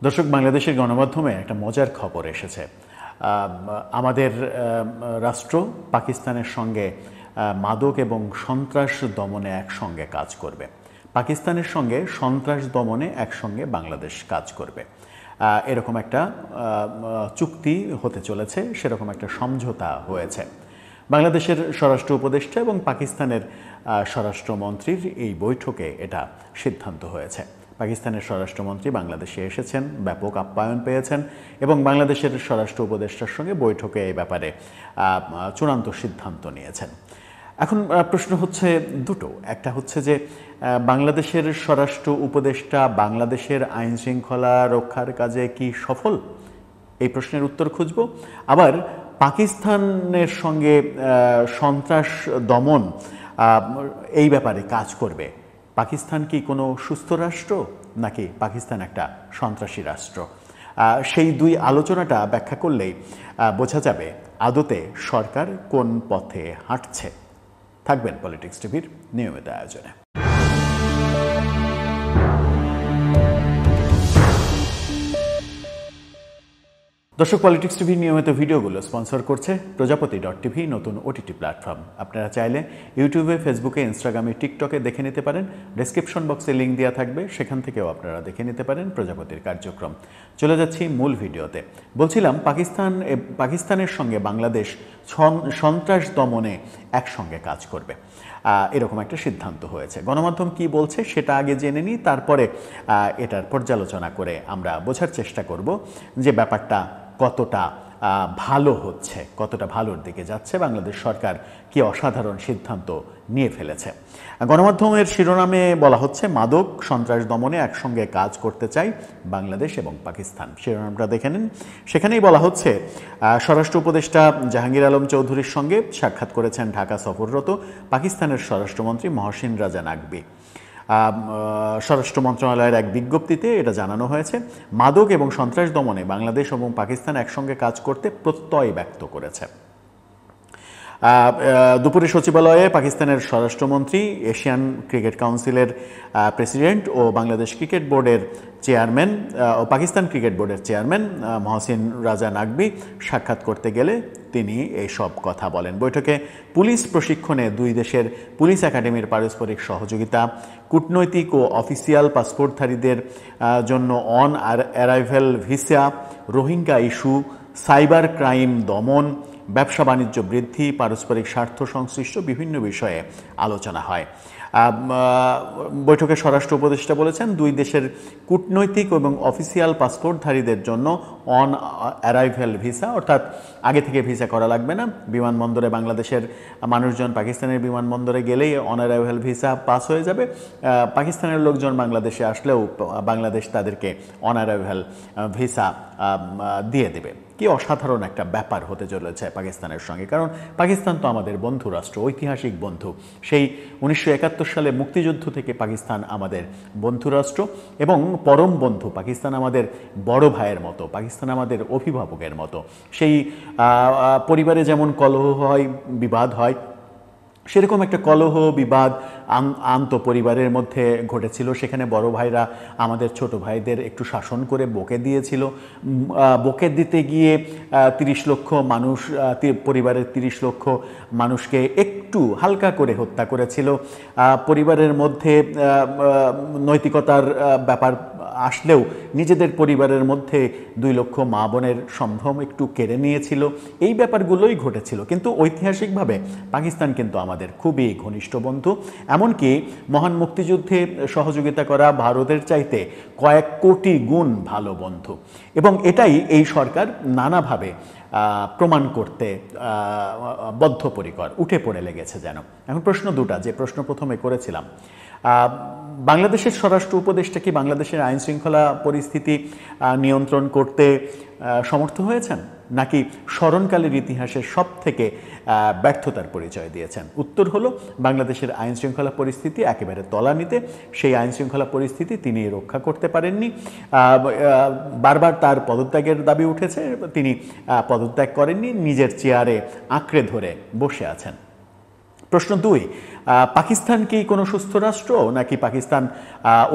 দর্শক, বাংলাদেশের গণমাধ্যমে একটা মজার খবর এসেছে। আমাদের রাষ্ট্র পাকিস্তানের সঙ্গে মাদক এবং সন্ত্রাস দমনে একসঙ্গে কাজ করবে। পাকিস্তানের সঙ্গে সন্ত্রাস দমনে একসঙ্গে বাংলাদেশ কাজ করবে, এরকম একটা চুক্তি হতে চলেছে, সেরকম একটা সমঝোতা হয়েছে। বাংলাদেশের স্বরাষ্ট্র উপদেষ্টা এবং পাকিস্তানের স্বরাষ্ট্রমন্ত্রীর এই বৈঠকে এটা সিদ্ধান্ত হয়েছে। পাকিস্তানের স্বরাষ্ট্রমন্ত্রী বাংলাদেশে এসেছেন, ব্যাপক আপ্যায়ন পেয়েছেন এবং বাংলাদেশের স্বরাষ্ট্র উপদেষ্টার সঙ্গে বৈঠকে এই ব্যাপারে চূড়ান্ত সিদ্ধান্ত নিয়েছেন। এখন প্রশ্ন হচ্ছে দুটো। একটা হচ্ছে যে বাংলাদেশের স্বরাষ্ট্র উপদেষ্টা বাংলাদেশের আইন শৃঙ্খলা রক্ষার কাজে কি সফল, এই প্রশ্নের উত্তর খুঁজব। আবার পাকিস্তানের সঙ্গে সন্ত্রাস দমন এই ব্যাপারে কাজ করবে। পাকিস্তান কি কোনো সুস্থ রাষ্ট্র, নাকি পাকিস্তান একটা সন্ত্রাসী রাষ্ট্র? সেই দুই আলোচনাটা ব্যাখ্যা করলেই বোঝা যাবে আদতে সরকার কোন পথে হাঁটছে। থাকবেন পলিটিক্স টিভির নিয়মিত আয়োজনে। দর্শক, পলিটিক্স টিভির নিয়মিত ভিডিওগুলো স্পন্সর করছে প্রজাপতি.tv, নতুন ওটিটি প্ল্যাটফর্ম। আপনারা চাইলে ইউটিউবে, ফেসবুকে, ইনস্টাগ্রামে, টিকটকে দেখে নিতে পারেন। ডেসক্রিপশন বক্সে লিঙ্ক দেওয়া থাকবে, সেখান থেকেও আপনারা দেখে নিতে পারেন প্রজাপতির কার্যক্রম। চলে যাচ্ছি মূল ভিডিওতে। বলছিলাম পাকিস্তানের সঙ্গে বাংলাদেশ সন্ত্রাস দমনে একসঙ্গে কাজ করবে, এরকম একটা সিদ্ধান্ত হয়েছে। গণমাধ্যম কি বলছে সেটা আগে জেনে নিই, তারপরে এটার পর্যালোচনা করে আমরা বোঝার চেষ্টা করব যে ব্যাপারটা কতটা ভালো হচ্ছে, কতটা ভালোর দিকে যাচ্ছে, বাংলাদেশ সরকার কি অসাধারণ সিদ্ধান্ত নিয়ে ফেলেছে। গণমাধ্যমের শিরোনামে বলা হচ্ছে, মাদক সন্ত্রাস দমনে একসঙ্গে কাজ করতে চাই বাংলাদেশ এবং পাকিস্তান। শিরোনামটা দেখে নিন। সেখানেই বলা হচ্ছে, স্বরাষ্ট্র উপদেষ্টা জাহাঙ্গীর আলম চৌধুরীর সঙ্গে সাক্ষাৎ করেছেন ঢাকা সফররত পাকিস্তানের স্বরাষ্ট্রমন্ত্রী মহসিন রাজা নাকভি। স্বরাষ্ট্র মন্ত্রণালয়ের এক বিজ্ঞপ্তিতে এটা জানানো হয়েছে, মাদক এবং সন্ত্রাস দমনে বাংলাদেশ এবং পাকিস্তান একসঙ্গে কাজ করতে প্রত্যয় ব্যক্ত করেছে। দুপুরে সচিবালয়ে পাকিস্তানের স্বরাষ্ট্রমন্ত্রী, এশিয়ান ক্রিকেট কাউন্সিলের প্রেসিডেন্ট ও বাংলাদেশ ক্রিকেট বোর্ডের চেয়ারম্যান ও পাকিস্তান ক্রিকেট বোর্ডের চেয়ারম্যান মহসিন রাজা নাকভি সাক্ষাৎ করতে গেলে তিনি এই সব কথা বলেন। বৈঠকে পুলিশ প্রশিক্ষণে দুই দেশের পুলিশ একাডেমির পারস্পরিক সহযোগিতা, কূটনৈতিক ও অফিসিয়াল পাসপোর্টধারীদের জন্য on arrival visa, Rohingya issue, cyber crime দমন, ব্যবসা বাণিজ্য বৃদ্ধি, পারস্পরিক স্বার্থ সংশ্লিষ্ট বিভিন্ন বিষয়ে আলোচনা হয়। বৈঠকে স্বরাষ্ট্র উপদেষ্টা বলেছেন, দুই দেশের কূটনৈতিক এবং অফিসিয়াল পাসপোর্টধারীদের জন্য অন অ্যারাইভাল ভিসা, অর্থাৎ আগে থেকে ভিসা করা লাগবে না। বিমানবন্দরে বাংলাদেশের মানুষজন পাকিস্তানের বিমানবন্দরে গেলেই অন অ্যারাইভাল ভিসা পাস হয়ে যাবে। পাকিস্তানের লোকজন বাংলাদেশে আসলেও বাংলাদেশ তাদেরকে অন অ্যারাইভাল ভিসা দিয়ে দেবে। কি অসাধারণ একটা ব্যাপার হতে চলেছে পাকিস্তানের সঙ্গে, কারণ পাকিস্তান তো আমাদের বন্ধু রাষ্ট্র, ঐতিহাসিক বন্ধু। সেই 1971 সালে মুক্তিযুদ্ধ থেকে পাকিস্তান আমাদের বন্ধু রাষ্ট্র এবং পরম বন্ধু। পাকিস্তান আমাদের বড় ভাইয়ের মতো, পাকিস্তান আমাদের অভিভাবকের মতো। সেই পরিবারে যেমন কলহ হয়, বিবাদ হয়, সেরকম একটা কলহ বিবাদ আন্তঃপরিবারের মধ্যে ঘটেছিল। সেখানে বড় ভাইরা আমাদের ছোট ভাইদের একটু শাসন করে বকে দিয়েছিল। বকে দিতে গিয়ে 30 লক্ষ মানুষ, পরিবারের 30 লক্ষ মানুষকে একটু হালকা করে হত্যা করেছিল। পরিবারের মধ্যে নৈতিকতার ব্যাপার আসলেও নিজেদের পরিবারের মধ্যে 2 লক্ষ মা বোনের সম্ভ্রম একটু কেড়ে নিয়েছিল। এই ব্যাপারগুলোই ঘটেছিল। কিন্তু ঐতিহাসিকভাবে পাকিস্তান কিন্তু আমাদের খুবই ঘনিষ্ঠ বন্ধু। এমনকি মহান মুক্তিযুদ্ধে সহযোগিতা করা ভারতের চাইতে কয়েক কোটি গুণ ভালো বন্ধু, এবং এটাই এই সরকার নানাভাবে প্রমাণ করতে বদ্ধপরিকর, উঠে পড়ে লেগেছে যেন। এখন প্রশ্ন দুটা, যে প্রশ্ন প্রথমে করেছিলাম, বাংলাদেশের স্বরাষ্ট্র উপদেষ্টা কি বাংলাদেশের আইন শৃঙ্খলা পরিস্থিতি নিয়ন্ত্রণ করতে সমর্থ হয়েছেন, নাকি স্মরণকালের ইতিহাসের সব থেকে ব্যর্থতার পরিচয় দিয়েছেন? উত্তর হলো, বাংলাদেশের আইন শৃঙ্খলা পরিস্থিতি একেবারে তলানিতে। সেই আইন শৃঙ্খলা পরিস্থিতি তিনি রক্ষা করতে পারেননি। বারবার তার পদত্যাগের দাবি উঠেছে, তিনি পদত্যাগ করেননি, নিজের চেয়ারে আঁকড়ে ধরে বসে আছেন। প্রশ্ন দুই, পাকিস্তান কি কোনো সুস্থ রাষ্ট্র, নাকি পাকিস্তান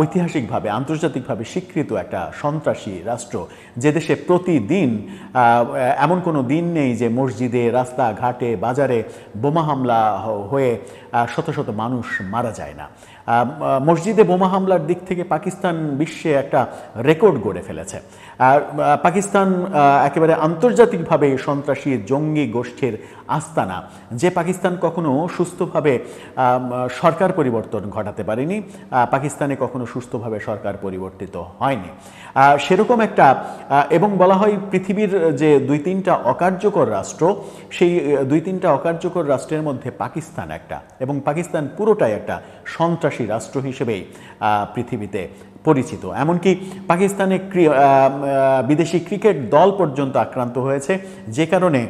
ঐতিহাসিকভাবে আন্তর্জাতিকভাবে স্বীকৃত একটা সন্ত্রাসী রাষ্ট্র, যে দেশে প্রতিদিন এমন কোনো দিন নেই যে মসজিদে, রাস্তাঘাটে, বাজারে বোমা হামলা হয়ে শত শত মানুষ মারা যায় না। মসজিদে বোমা হামলার দিক থেকে পাকিস্তান বিশ্বে একটা রেকর্ড গড়ে ফেলেছে। পাকিস্তান একেবারে আন্তর্জাতিকভাবে সন্ত্রাসী জঙ্গি গোষ্ঠীর আস্তানা, যে পাকিস্তান কখনো সুস্থভাবে সরকার পরিবর্তন ঘটাতে পারেনি, পাকিস্তানে কখনো সুস্থভাবে সরকার পরিবর্তিত হয়নি। সেরকম একটা, এবং বলা হয় পৃথিবীর যে 2-3টা অকার্যকর রাষ্ট্র, সেই 2-3টা অকার্যকর রাষ্ট্রের মধ্যে পাকিস্তান একটা, এবং পাকিস্তান পুরোটাই একটা সন্ত্রাসী রাষ্ট্র হিসেবেই পৃথিবীতে পরিচিত। এমনকি পাকিস্তানে বিদেশি ক্রিকেট দল পর্যন্ত আক্রান্ত হয়েছে, যে কারণে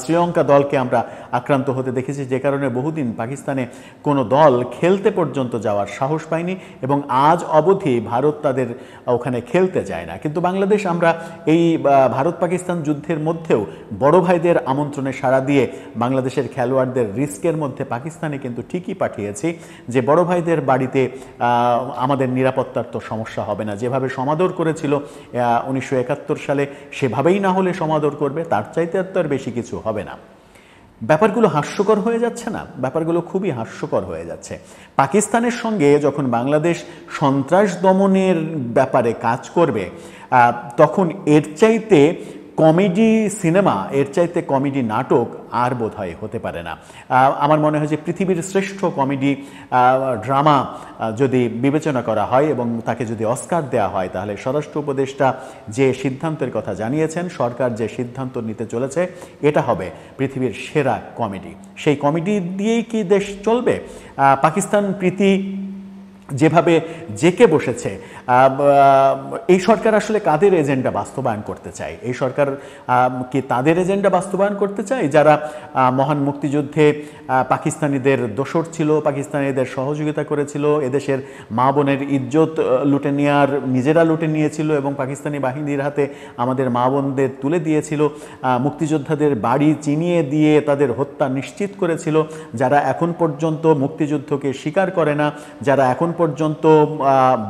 শ্রীলঙ্কা দলকে আমরা আক্রান্ত হতে দেখেছি, যে কারণে বহুদিন পাকিস্তানে কোনো দল খেলতে পর্যন্ত যাওয়ার সাহস পায়নি, এবং আজ অবধি ভারত তাদের ওখানে খেলতে যায় না। কিন্তু বাংলাদেশ, আমরা এই ভারত পাকিস্তান যুদ্ধের মধ্যেও বড় ভাইদের আমন্ত্রণে সাড়া দিয়ে বাংলাদেশের খেলোয়াড়দের রিস্কের মধ্যে পাকিস্তানে কিন্তু ঠিকই পাঠিয়েছি, যে বড় ভাইদের বাড়িতে আমাদের নিরাপত্তার তো সমস্যা হবে না। যেভাবে সমাদর করেছিল 1971 সালে, সেভাবেই না হলে সমাদর করবে, তার চাইতে আর বেশি কিছু হবে না। ব্যাপারগুলো হাস্যকর হয়ে যাচ্ছে না? ব্যাপারগুলো খুবই হাস্যকর হয়ে যাচ্ছে। পাকিস্তানের সঙ্গে যখন বাংলাদেশ সন্ত্রাস দমনের ব্যাপারে কাজ করবে, তখন এর চাইতে কমেডি সিনেমা, এর চাইতে কমেডি নাটক আর বোধহয় হতে পারে না। আমার মনে হয় যে পৃথিবীর শ্রেষ্ঠ কমেডি ড্রামা যদি বিবেচনা করা হয় এবং তাকে যদি অস্কার দেওয়া হয়, তাহলে স্বরাষ্ট্র উপদেষ্টা যে সিদ্ধান্তের কথা জানিয়েছেন, সরকার যে সিদ্ধান্ত নিতে চলেছে, এটা হবে পৃথিবীর সেরা কমেডি। সেই কমেডি দিয়েই কি দেশ চলবে? পাকিস্তান প্রীতি যেভাবে জেকে বসেছে, এই সরকার আসলে কাদের এজেন্ডা বাস্তবায়ন করতে চায়? এই সরকার কি তাদের এজেন্ডা বাস্তবায়ন করতে চায় যারা মহান মুক্তিযুদ্ধে পাকিস্তানিদের দোসর ছিল, পাকিস্তানিদের সহযোগিতা করেছিল, এদেশের মা বোনের ইজ্জত লুটে নেওয়ার, নিজেরা লুটে নিয়েছিল এবং পাকিস্তানি বাহিনীর হাতে আমাদের মা বোনদের তুলে দিয়েছিল, মুক্তিযোদ্ধাদের বাড়ি চিনিয়ে দিয়ে তাদের হত্যা নিশ্চিত করেছিল, যারা এখন পর্যন্ত মুক্তিযুদ্ধকে স্বীকার করে না, যারা এখন পর্যন্ত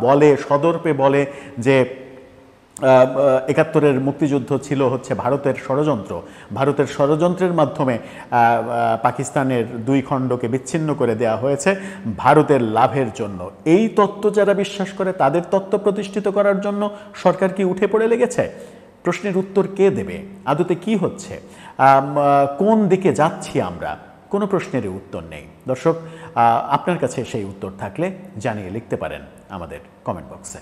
বলে, সদর্পে বলে যে 71-এর মুক্তিযুদ্ধ ছিল হচ্ছে ভারতের ষড়যন্ত্র, ভারতের ষড়যন্ত্রের মাধ্যমে পাকিস্তানের 2 খণ্ডকে বিচ্ছিন্ন করে দেওয়া হয়েছে ভারতের লাভের জন্য। এই তত্ত্ব যারা বিশ্বাস করে, তাদের তত্ত্ব প্রতিষ্ঠিত করার জন্য সরকার কি উঠে পড়ে লেগেছে? প্রশ্নের উত্তর কে দেবে? আদতে কি হচ্ছে? কোন দিকে যাচ্ছি আমরা? কোনো প্রশ্নেরই উত্তর নেই। দর্শক, আপনার কাছে সেই উত্তর থাকলে জানিয়ে লিখতে পারেন আমাদের কমেন্ট বক্সে।